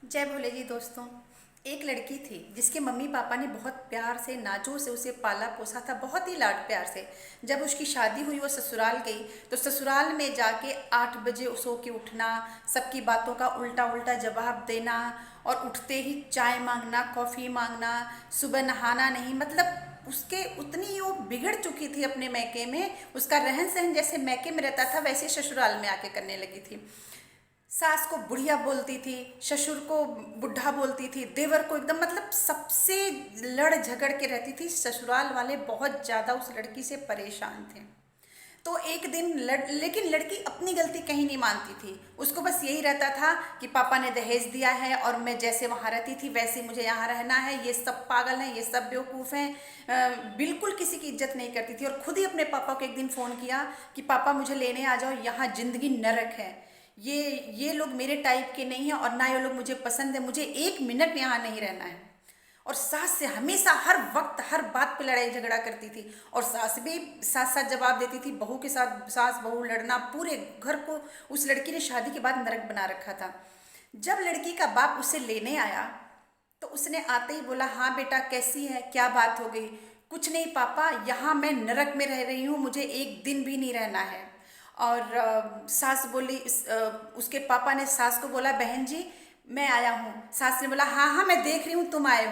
जय भोले जी दोस्तों। एक लड़की थी जिसके मम्मी पापा ने बहुत प्यार से नाजों से उसे पाला पोसा था, बहुत ही लाड प्यार से। जब उसकी शादी हुई, वो ससुराल गई तो ससुराल में जाके 8 बजे सो के उठना, सबकी बातों का उल्टा उल्टा जवाब देना और उठते ही चाय मांगना, कॉफ़ी मांगना, सुबह नहाना नहीं। मतलब उसके उतनी वो बिगड़ चुकी थी अपने मैके में। उसका रहन सहन जैसे मैके में रहता था वैसे ससुराल में आके करने लगी थी। सास को बुढ़िया बोलती थी, ससुर को बुढ़ा बोलती थी, देवर को एकदम, मतलब सबसे लड़ झगड़ के रहती थी। ससुराल वाले बहुत ज़्यादा उस लड़की से परेशान थे। तो एक दिन लेकिन लड़की अपनी गलती कहीं नहीं मानती थी। उसको बस यही रहता था कि पापा ने दहेज दिया है और मैं जैसे वहाँ रहती थी वैसे मुझे यहाँ रहना है। ये सब पागल हैं, ये सब बेवकूफ़ हैं। बिल्कुल किसी की इज्जत नहीं करती थी और खुद ही अपने पापा को एक दिन फ़ोन किया कि पापा मुझे लेने आ जाओ, यहाँ ज़िंदगी नरक है। ये लोग मेरे टाइप के नहीं हैं और ना ये लोग मुझे पसंद है, मुझे 1 मिनट यहाँ नहीं रहना है। और सास से हमेशा हर वक्त हर बात पे लड़ाई झगड़ा करती थी और सास भी साथ साथ जवाब देती थी। बहू के साथ सास बहू लड़ना, पूरे घर को उस लड़की ने शादी के बाद नरक बना रखा था। जब लड़की का बाप उसे लेने आया तो उसने आते ही बोला, हाँ बेटा कैसी है, क्या बात हो गई। कुछ नहीं पापा, यहाँ मैं नरक में रह रही हूँ, मुझे एक दिन भी नहीं रहना है। और सास बोली, उसके पापा ने सास को बोला, बहन जी मैं आया हूँ। सास ने बोला, हाँ हाँ मैं देख रही हूँ तुम आए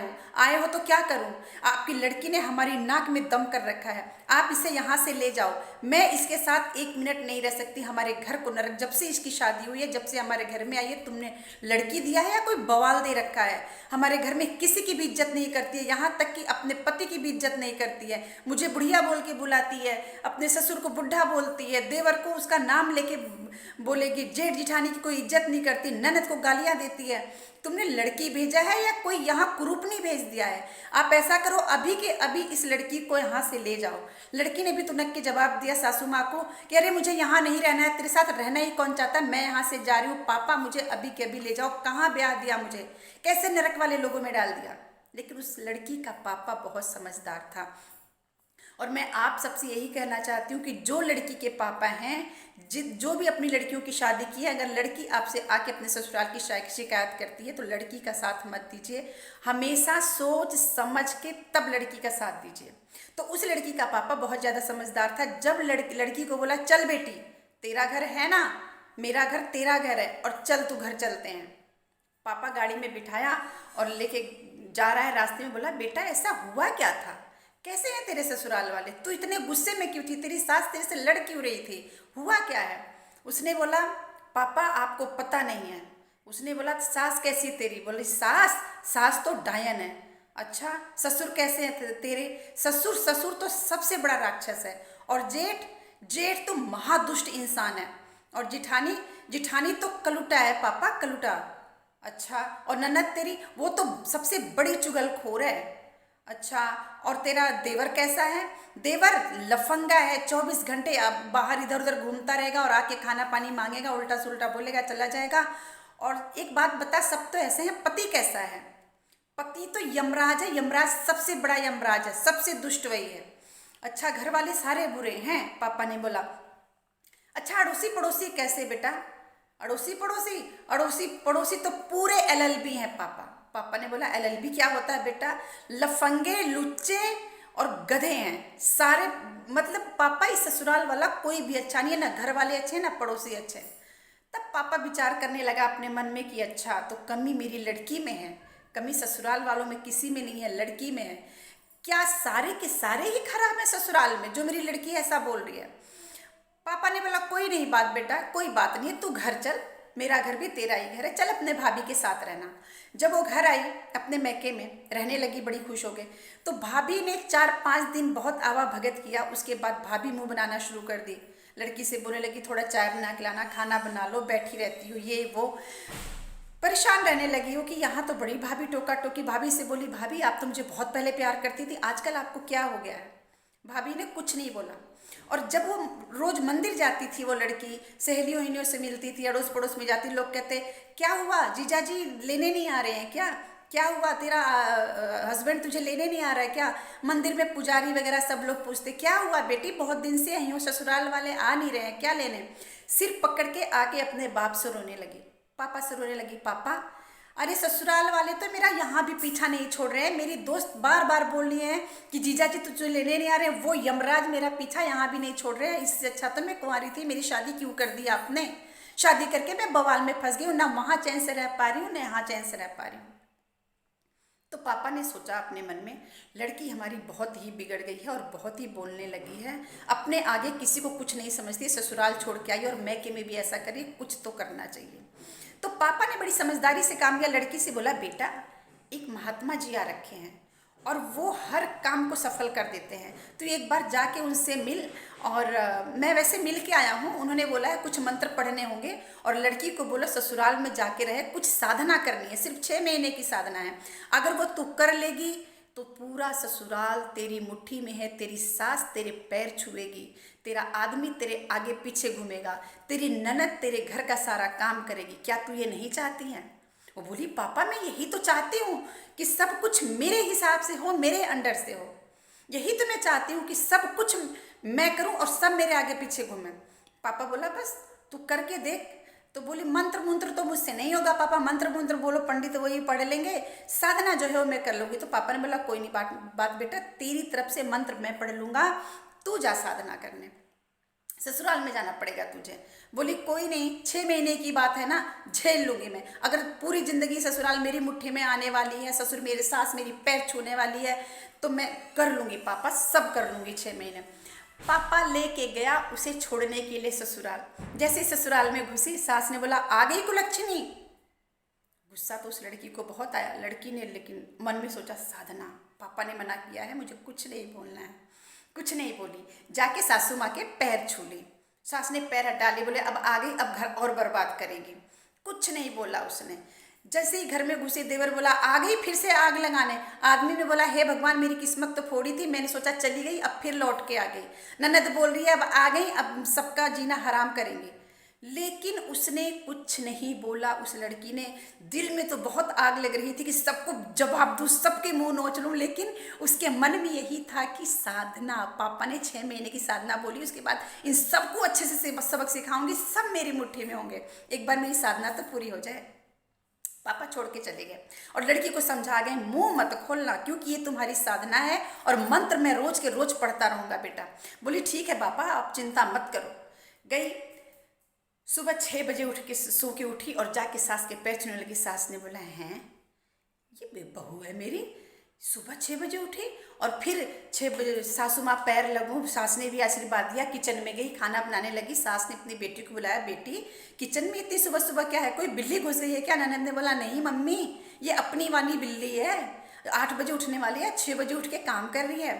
हो तो क्या करूँ। आपकी लड़की ने हमारी नाक में दम कर रखा है, आप इसे यहाँ से ले जाओ। मैं इसके साथ 1 मिनट नहीं रह सकती। हमारे घर को नरक, जब से इसकी शादी हुई है, जब से हमारे घर में आई है, तुमने लड़की दिया है या कोई बवाल दे रखा है। हमारे घर में किसी की भी इज्जत नहीं करती है, यहाँ तक कि अपने पति की भी इज्जत नहीं करती है। मुझे बुढ़िया बोल के बुलाती है, अपने ससुर को बुढ़ा बोलती है, देवर को उसका नाम लेके बोलेगी, जेठ जिठानी की कोई इज्जत नहीं करती, ननद को गालियां देती है। तुमने लड़की भेजा है या कोई यहाँ कुरूपनी भेज दिया है। आप ऐसा करो, अभी के अभी इस लड़की को यहाँ से ले जाओ। लड़की ने भी तुनक के जवाब दिया सासू माँ को कि अरे मुझे यहाँ नहीं रहना है, तेरे साथ रहना ही कौन चाहता, मैं यहाँ से जा रही हूँ, पापा मुझे अभी के अभी ले जाओ। कहाँ ब्याह दिया मुझे, कैसे नरक वाले लोगों में डाल दिया। लेकिन उस लड़की का पापा बहुत समझदार था। और मैं आप सबसे यही कहना चाहती हूँ कि जो लड़की के पापा हैं, जो भी अपनी लड़कियों की शादी की है, अगर लड़की आपसे आके अपने ससुराल की शिकायत करती है तो लड़की का साथ मत दीजिए। हमेशा सोच समझ के तब लड़की का साथ दीजिए। तो उस लड़की का पापा बहुत ज़्यादा समझदार था। जब लड़की को बोला, चल बेटी तेरा घर है ना, मेरा घर तेरा घर है और चल तू घर चलते हैं। पापा गाड़ी में बिठाया और लेके जा रहा है। रास्ते में बोला, बेटा ऐसा हुआ क्या था, कैसे हैं तेरे ससुराल वाले, तू इतने गुस्से में क्यों थी, तेरी सास तेरे से लड़ क्यों रही थी, हुआ क्या है। उसने बोला, पापा आपको पता नहीं है। उसने बोला, सास कैसी है तेरी। बोली, सास सास तो डायन है। अच्छा ससुर कैसे हैं तेरे। ससुर ससुर तो सबसे बड़ा राक्षस है। और जेठ जेठ तो महादुष्ट इंसान है। और जिठानी जिठानी तो कलुटा है पापा, कलुटा। अच्छा और ननद तेरी, वो तो सबसे बड़ी चुगलखोर है। अच्छा और तेरा देवर कैसा है। देवर लफंगा है, 24 घंटे अब बाहर इधर उधर घूमता रहेगा और आके खाना पानी मांगेगा, उल्टा सुल्टा बोलेगा, चला जाएगा। और एक बात बता, सब तो ऐसे हैं, पति कैसा है। पति तो यमराज है, यमराज सबसे बड़ा यमराज है, सबसे दुष्ट वही है। अच्छा घर वाले सारे बुरे हैं, पापा ने बोला। अच्छा अड़ोसी पड़ोसी कैसे बेटा। अड़ोसी पड़ोसी, अड़ोसी पड़ोसी तो पूरे एलएलबी हैं पापा। पापा ने बोला, एलएलबी क्या होता है बेटा। लफंगे लुच्चे और गधे हैं सारे। मतलब पापा इस ससुराल वाला कोई भी अच्छा नहीं है, ना घर वाले अच्छे हैं ना पड़ोसी अच्छे हैं। तब पापा विचार करने लगा अपने मन में कि अच्छा तो कमी मेरी लड़की में है, कमी ससुराल वालों में किसी में नहीं है, लड़की में है। क्या सारे के सारे ही खराब हैं ससुराल में, जो मेरी लड़की ऐसा बोल रही है। पापा ने बोला, कोई नहीं बात बेटा, कोई बात नहीं है, तू घर चल, मेरा घर भी तेरा ही घर है, चल अपने भाभी के साथ रहना। जब वो घर आई अपने मैके में रहने लगी, बड़ी खुश हो गई। तो भाभी ने 4-5 दिन बहुत आवा भगत किया। उसके बाद भाभी मुंह बनाना शुरू कर दी। लड़की से बोलने लगी, थोड़ा चाय बना के लाना, खाना बना लो, बैठी रहती हो ये वो। परेशान रहने लगी हो कि यहाँ तो बड़ी भाभी टोका टोकी। भाभी से बोली, भाभी आप तो मुझे बहुत पहले प्यार करती थी, आजकल आपको क्या हो गया है। भाभी ने कुछ नहीं बोला। और जब वो रोज मंदिर जाती थी, वो लड़की सहेलियों वहेलियों से मिलती थी, अड़ोस पड़ोस में जाती, लोग कहते, क्या हुआ जीजा जी लेने नहीं आ रहे हैं क्या, क्या हुआ तेरा हस्बैंड तुझे लेने नहीं आ रहा है क्या। मंदिर में पुजारी वगैरह सब लोग पूछते, क्या हुआ बेटी, बहुत दिन से आई हो, ससुराल वाले आ नहीं रहे हैं क्या लेने। सिर पकड़ के आके अपने बाप से रोने लगी, पापा से रोने लगी। पापा अरे ससुराल वाले तो मेरा यहाँ भी पीछा नहीं छोड़ रहे हैं। मेरी दोस्त बार बार बोल रही है कि जीजा जी तुझे लेने नहीं आ रहे। वो यमराज मेरा पीछा यहाँ भी नहीं छोड़ रहे हैं। इससे अच्छा तो मैं कुंवारी थी, मेरी शादी क्यों कर दी आपने। शादी करके मैं बवाल में फंस गई हूँ, ना वहाँ चैन से रह पा रही हूँ, ना यहाँ चैन से रह पा रही हूँ। तो पापा ने सोचा अपने मन में, लड़की हमारी बहुत ही बिगड़ गई है और बहुत ही बोलने लगी है, अपने आगे किसी को कुछ नहीं समझती, ससुराल छोड़ के आई और मैके में भी ऐसा करी, कुछ तो करना चाहिए। तो पापा ने बड़ी समझदारी से काम किया। लड़की से बोला, बेटा एक महात्मा जी आ रखे हैं और वो हर काम को सफल कर देते हैं, तो एक बार जाके उनसे मिल। और मैं वैसे मिल के आया हूँ, उन्होंने बोला है कुछ मंत्र पढ़ने होंगे और लड़की को बोला ससुराल में जाके रहे, कुछ साधना करनी है, सिर्फ 6 महीने की साधना है। अगर वो तू कर लेगी तो पूरा ससुराल तेरी मुट्ठी में है, तेरी सास तेरे पैर छुएगी, तेरा आदमी तेरे आगे पीछे घूमेगा, तेरी ननद तेरे घर का सारा काम करेगी। क्या तू ये नहीं चाहती है? वो बोली, पापा मैं यही तो चाहती हूँ कि सब कुछ मेरे हिसाब से हो, मेरे अंडर से हो। यही तो मैं चाहती हूँ कि सब कुछ मैं करूँ और सब मेरे आगे पीछे घूमे। पापा बोला, बस तू करके देख। तो बोली, मंत्र मंत्र तो मुझसे नहीं होगा पापा, मंत्र मंत्र बोलो, पंडित तो वही पढ़ लेंगे, साधना जो है वो मैं कर लूँगी। तो पापा ने बोला, कोई नहीं बात बेटा, तेरी तरफ से मंत्र मैं पढ़ लूँगा, तू जा साधना करने, ससुराल में जाना पड़ेगा तुझे। बोली, कोई नहीं, 6 महीने की बात है ना, झेल लूँगी मैं। अगर पूरी ज़िंदगी ससुराल मेरी मुट्ठी में आने वाली है, ससुर मेरे सास मेरी पैर छूने वाली है, तो मैं कर लूँगी पापा, सब कर लूँगी 6 महीने। पापा लेके गया उसे छोड़ने के लिए ससुराल। जैसे ससुराल में घुसी, सास ने बोला, आ गई कुलच्छनी। गुस्सा तो उस लड़की को बहुत आया। लड़की ने लेकिन मन में सोचा, साधना, पापा ने मना किया है, मुझे कुछ नहीं बोलना है। कुछ नहीं बोली, जाके सासू माँ के पैर छू ली। सास ने पैर हटा लिए, बोले अब आ गई, अब घर और बर्बाद करेगी। कुछ नहीं बोला उसने। जैसे ही घर में घुसे, देवर बोला, आ गई फिर से आग लगाने। आदमी ने बोला, हे भगवान, मेरी किस्मत तो फोड़ी थी, मैंने सोचा चली गई, अब फिर लौट के आ गई। ननद बोल रही है, अब आ गई, अब सबका जीना हराम करेंगे। लेकिन उसने कुछ नहीं बोला। उस लड़की ने, दिल में तो बहुत आग लग रही थी कि सबको जवाब दूँ, सबके मुंह नोच लूँ, लेकिन उसके मन में यही था कि साधना, पापा ने 6 महीने की साधना बोली, उसके बाद इन सबको अच्छे से सबक सिखाऊंगी, सब मेरी मुट्ठी में होंगे, एक बार मेरी साधना तो पूरी हो जाए। पापा छोड़ के चले गए और लड़की को समझा गए, मुंह मत खोलना, क्योंकि ये तुम्हारी साधना है और मंत्र मैं रोज के रोज पढ़ता रहूंगा बेटा। बोली, ठीक है पापा, आप चिंता मत करो। गई, सुबह 6 बजे उठ के सो के उठी और जाके सास के पैर छूने लगी। सास ने बोला, हैं ये बहू है मेरी, सुबह 6 बजे उठी। और फिर 6 बजे सासू माँ पैर लगूं, सास ने भी आशीर्वाद दिया। किचन में गई, खाना बनाने लगी। सास ने अपनी बेटी को बुलाया, बेटी किचन में इतनी सुबह सुबह क्या है, कोई बिल्ली घुस गई है क्या? ननद ने बोला, नहीं मम्मी, ये अपनी वाली बिल्ली है, 8 बजे उठने वाली है, 6 बजे उठ के काम कर रही है।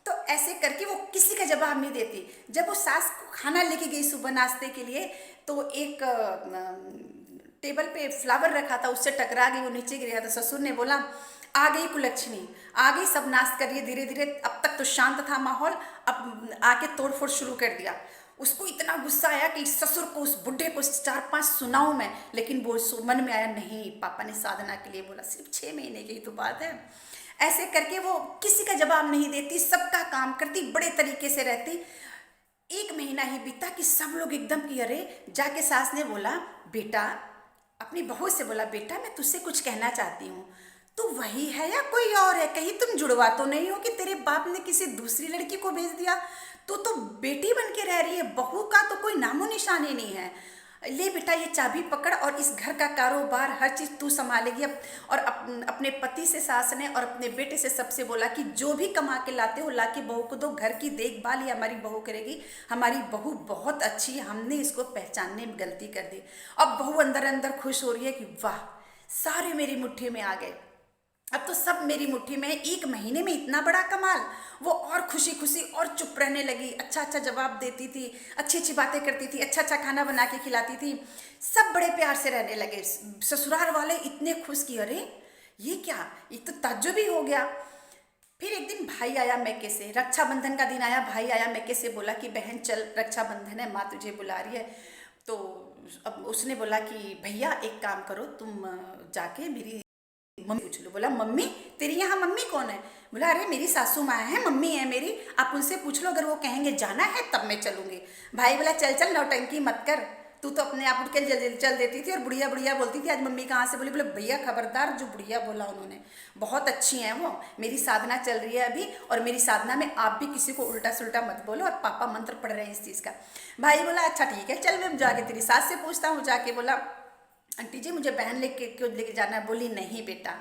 तो ऐसे करके वो किसी का जवाब नहीं देती। जब वो सास को खाना लेके गई सुबह नाश्ते के लिए, तो एक टेबल पे फ्लावर रखा था, उससे टकरा गई, वो नीचे गिर गया। तो ससुर ने बोला, आ गई कुलच्छनी, आ गई, सब नाश्ता कर रही है धीरे धीरे। अब तक तो शांत था माहौल, अब आके तोड़फोड़ शुरू कर दिया। उसको इतना गुस्सा आया कि ससुर को, उस बुढ़े को 4-5 सुनाऊं मैं, लेकिन वो मन में आया, नहीं, पापा ने साधना के लिए बोला, सिर्फ 6 महीने की तो बात है। ऐसे करके वो किसी का जवाब नहीं देती, सबका काम करती, बड़े तरीके से रहती। 1 महीना ही बीता कि सब लोग एकदम कि अरे, जाके सास ने बोला, बेटा, अपनी बहू से बोला, बेटा मैं तुझसे कुछ कहना चाहती हूँ, तू वही है या कोई और है? कहीं तुम जुड़वा तो नहीं हो कि तेरे बाप ने किसी दूसरी लड़की को भेज दिया? तू तो बेटी बन के रह रही है, बहू का तो कोई नामो निशान ही नहीं है। ले बेटा, ये चाबी पकड़ और इस घर का कारोबार हर चीज़ तू संभालेगी। अब और अपने पति से सास ने और अपने बेटे से सबसे बोला कि जो भी कमा के लाते हो, ला के बहू को दो, घर की देखभाल ही हमारी बहू करेगी, हमारी बहू बहुत अच्छी है, हमने इसको पहचानने में गलती कर दी। अब बहू अंदर अंदर खुश हो रही है कि वाह, सारे मेरी मुट्ठी में आ गए, अब तो सब मेरी मुट्ठी में है। 1 महीने में इतना बड़ा कमाल। वो और खुशी खुशी और चुप रहने लगी, अच्छा अच्छा जवाब देती थी, अच्छी अच्छी बातें करती थी, अच्छा अच्छा खाना बना के खिलाती थी, सब बड़े प्यार से रहने लगे। ससुराल वाले इतने खुश कि अरे ये क्या, ये तो ताज्जुब ही हो गया। फिर एक दिन भाई आया मैके से, रक्षाबंधन का दिन आया, भाई आया मैके से, बोला कि बहन चल, रक्षाबंधन है, माँ तुझे बुला रही है। तो अब उसने बोला कि भैया एक काम करो, तुम जाके मेरी मम्मी पूछ लो। बोला, मम्मी? तेरी यहाँ मम्मी कौन है? बोला, अरे मेरी सासू माँ है, मम्मी है मेरी, आप उनसे पूछ लो, अगर वो कहेंगे जाना है तब मैं चलूँगी। भाई बोला, चल चल, नौटंकी मत कर, तू तो अपने आप उठ के जल्दी चल देती थी और बुढ़िया बुढ़िया बोलती थी। आज मम्मी कहाँ से बोली? बोले भैया खबरदार, जो बुढ़िया बोला उन्होंने। बहुत अच्छी हैं वो। मेरी साधना चल रही है अभी, और मेरी साधना में आप भी किसी को उल्टा सुल्टा मत बोलो। और पापा मंत्र पढ़ रहे हैं इस चीज़ का। भाई बोला अच्छा ठीक है, चल मैं जाके तेरी सास से पूछता हूँ। जाके बोला आंटी जी मुझे बहन लेके क्यों लेके जाना है? बोली नहीं बेटा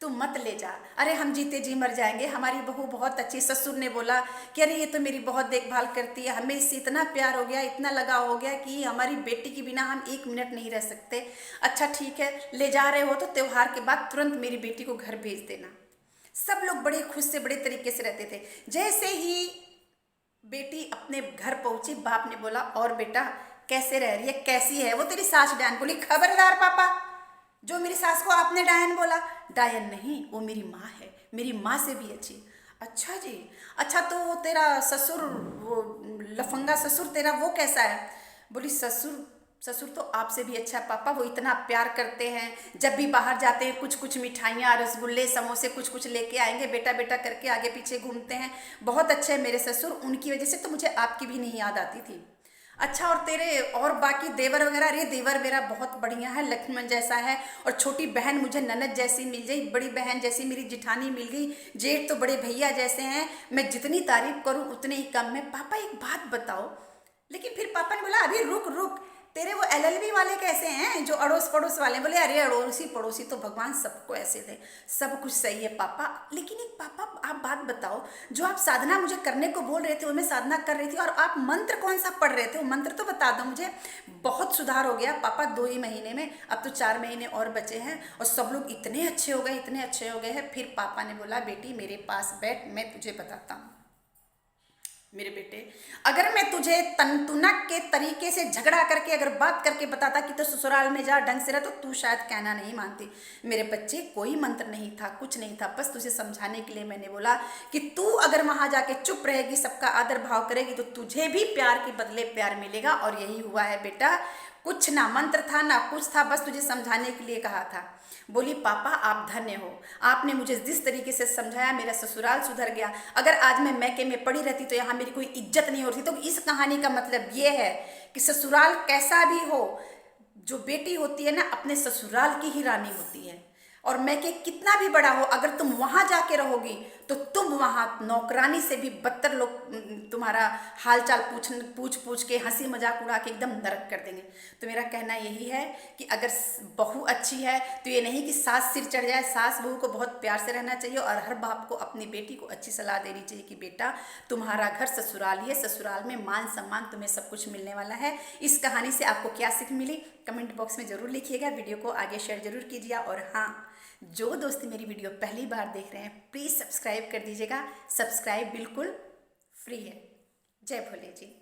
तू मत ले जा। अरे हम जीते जी मर जाएंगे, हमारी बहू बहुत अच्छी। ससुर ने बोला कि अरे ये तो मेरी बहुत देखभाल करती है, हमें इससे इतना प्यार हो गया, इतना लगाव हो गया कि हमारी बेटी के बिना हम एक मिनट नहीं रह सकते। अच्छा ठीक है, ले जा रहे हो तो त्योहार के बाद तुरंत मेरी बेटी को घर भेज देना। सब लोग बड़े खुश से बड़े तरीके से रहते थे। जैसे ही बेटी अपने घर पहुंची, बाप ने बोला और बेटा कैसे रह रही है, कैसी है वो तेरी सास? डायन बोली खबरदार पापा, जो मेरी सास को आपने डायन बोला। डायन नहीं, वो मेरी माँ है, मेरी माँ से भी अच्छी। अच्छा जी, अच्छा तो वो तेरा ससुर, वो लफंगा ससुर तेरा, वो कैसा है? बोली ससुर, ससुर तो आपसे भी अच्छा है पापा, वो इतना प्यार करते हैं। जब भी बाहर जाते हैं कुछ कुछ मिठाइयाँ, रसगुल्ले, समोसे कुछ कुछ लेके आएंगे, बेटा बेटा करके आगे पीछे घूमते हैं। बहुत अच्छे हैं मेरे ससुर, उनकी वजह से तो मुझे आपकी भी नहीं याद आती थी। अच्छा और तेरे और बाकी देवर वगैरह? अरे देवर मेरा बहुत बढ़िया है, लक्ष्मण जैसा है। और छोटी बहन मुझे ननद जैसी मिल गई, बड़ी बहन जैसी मेरी जिठानी मिल गई, जेठ तो बड़े भैया जैसे हैं। मैं जितनी तारीफ करूं उतने ही कम है। पापा एक बात बताओ। लेकिन फिर पापा ने बोला अभी रुक रुक, तेरे वो एलएलबी वाले कैसे हैं जो अड़ोस पड़ोस वाले? बोले अरे अड़ोसी पड़ोसी तो भगवान सबको ऐसे थे। सब कुछ सही है पापा, लेकिन एक पापा आप बात बताओ, जो आप साधना मुझे करने को बोल रहे थे वो मैं साधना कर रही थी, और आप मंत्र कौन सा पढ़ रहे थे? वो मंत्र तो बता दो मुझे। बहुत सुधार हो गया पापा 2 ही महीने में, अब तो 4 महीने और बचे हैं और सब लोग इतने अच्छे हो गए, इतने अच्छे हो गए हैं। फिर पापा ने बोला बेटी मेरे पास बैठ, मैं तुझे बताता हूँ। मेरे बेटे, अगर मैं तुझे तनतुनक के तरीके से झगड़ा करके अगर बात करके बताता कि तो ससुराल में जा ढंग से रह, तो तू शायद कहना नहीं मानती। मेरे बच्चे कोई मंत्र नहीं था, कुछ नहीं था, बस तुझे समझाने के लिए मैंने बोला कि तू अगर वहां जाके चुप रहेगी, सबका आदर भाव करेगी, तो तुझे भी प्यार के बदले प्यार मिलेगा। और यही हुआ है बेटा, कुछ ना मंत्र था ना कुछ था, बस तुझे समझाने के लिए कहा था। बोली पापा आप धन्य हो, आपने मुझे जिस तरीके से समझाया मेरा ससुराल सुधर गया। अगर आज मैं मैके में पड़ी रहती तो यहाँ मेरी कोई इज्जत नहीं होती। तो इस कहानी का मतलब ये है कि ससुराल कैसा भी हो, जो बेटी होती है ना अपने ससुराल की ही रानी होती है। और मैके कितना भी बड़ा हो, अगर तुम वहां जाके रहोगी तो तुम वहां नौकरानी से भी बदतर लोग तुम्हारा हालचाल पूछ पूछ के हंसी मजाक उड़ा के एकदम नरक कर देंगे। तो मेरा कहना यही है कि अगर बहू अच्छी है तो ये नहीं कि सास सिर चढ़ जाए। सास बहू को बहुत प्यार से रहना चाहिए, और हर बाप को अपनी बेटी को अच्छी सलाह देनी चाहिए कि बेटा तुम्हारा घर ससुराल ही है, ससुराल में मान सम्मान तुम्हें सब कुछ मिलने वाला है। इस कहानी से आपको क्या सीख मिली कमेंट बॉक्स में जरूर लिखिएगा। वीडियो को आगे शेयर जरूर कीजिए। और हाँ, जो दोस्त मेरी वीडियो पहली बार देख रहे हैं प्लीज़ सब्सक्राइब कर दीजिएगा। सब्सक्राइब बिल्कुल फ्री है। जय भोले जी।